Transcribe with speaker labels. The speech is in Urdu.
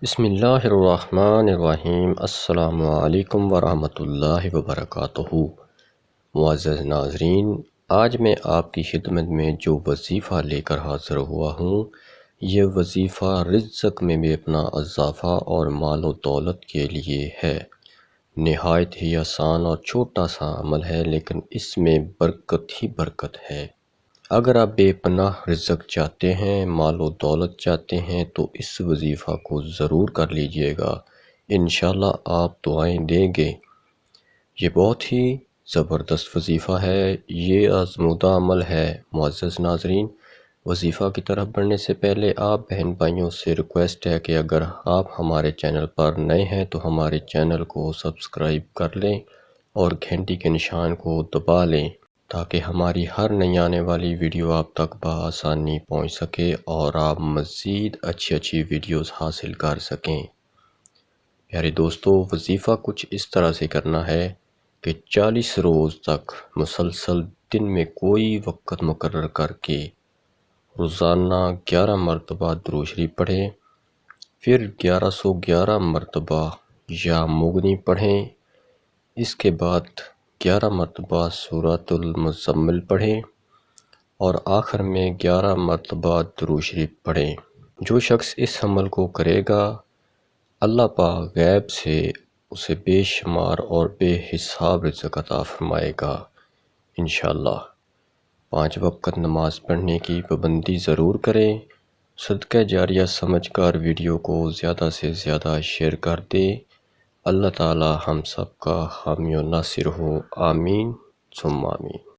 Speaker 1: بسم اللہ الرحمن الرحیم۔ السلام علیکم ورحمۃ اللہ وبرکاتہ۔ معزز ناظرین، آج میں آپ کی خدمت میں جو وظیفہ لے کر حاضر ہوا ہوں، یہ وظیفہ رزق میں بھی اپنا اضافہ اور مال و دولت کے لیے ہے۔ نہایت ہی آسان اور چھوٹا سا عمل ہے، لیکن اس میں برکت ہی برکت ہے۔ اگر آپ بے پناہ رزق چاہتے ہیں، مال و دولت چاہتے ہیں، تو اس وظیفہ کو ضرور کر لیجئے گا۔ انشاءاللہ آپ دعائیں دیں گے۔ یہ بہت ہی زبردست وظیفہ ہے، یہ آزمودہ عمل ہے۔ معزز ناظرین، وظیفہ کی طرف بڑھنے سے پہلے آپ بہن بھائیوں سے ریکویسٹ ہے کہ اگر آپ ہمارے چینل پر نئے ہیں تو ہمارے چینل کو سبسکرائب کر لیں اور گھنٹی کے نشان کو دبا لیں، تاکہ ہماری ہر نئی آنے والی ویڈیو آپ تک بآسانی پہنچ سکے اور آپ مزید اچھی ویڈیوز حاصل کر سکیں۔ پیارے دوستو، وظیفہ کچھ اس طرح سے کرنا ہے کہ 40 روز تک مسلسل دن میں کوئی وقت مقرر کر کے روزانہ 11 مرتبہ درود شریف پڑھیں، پھر 1111 مرتبہ یا مغنی پڑھیں، اس کے بعد 11 مرتبہ سورۃ المزمل پڑھیں اور آخر میں 11 مرتبہ درود شریف پڑھیں۔ جو شخص اس عمل کو کرے گا، اللہ پاک غیب سے اسے بے شمار اور بے حساب رزق عطا فرمائے گا انشاءاللہ۔ 5 وقت نماز پڑھنے کی پابندی ضرور کریں۔ صدقہ جاریہ سمجھ کر ویڈیو کو زیادہ سے زیادہ شیئر کر دیں۔ اللہ تعالی ہم سب کا حامی و ناصر ہو، آمین ثم آمین۔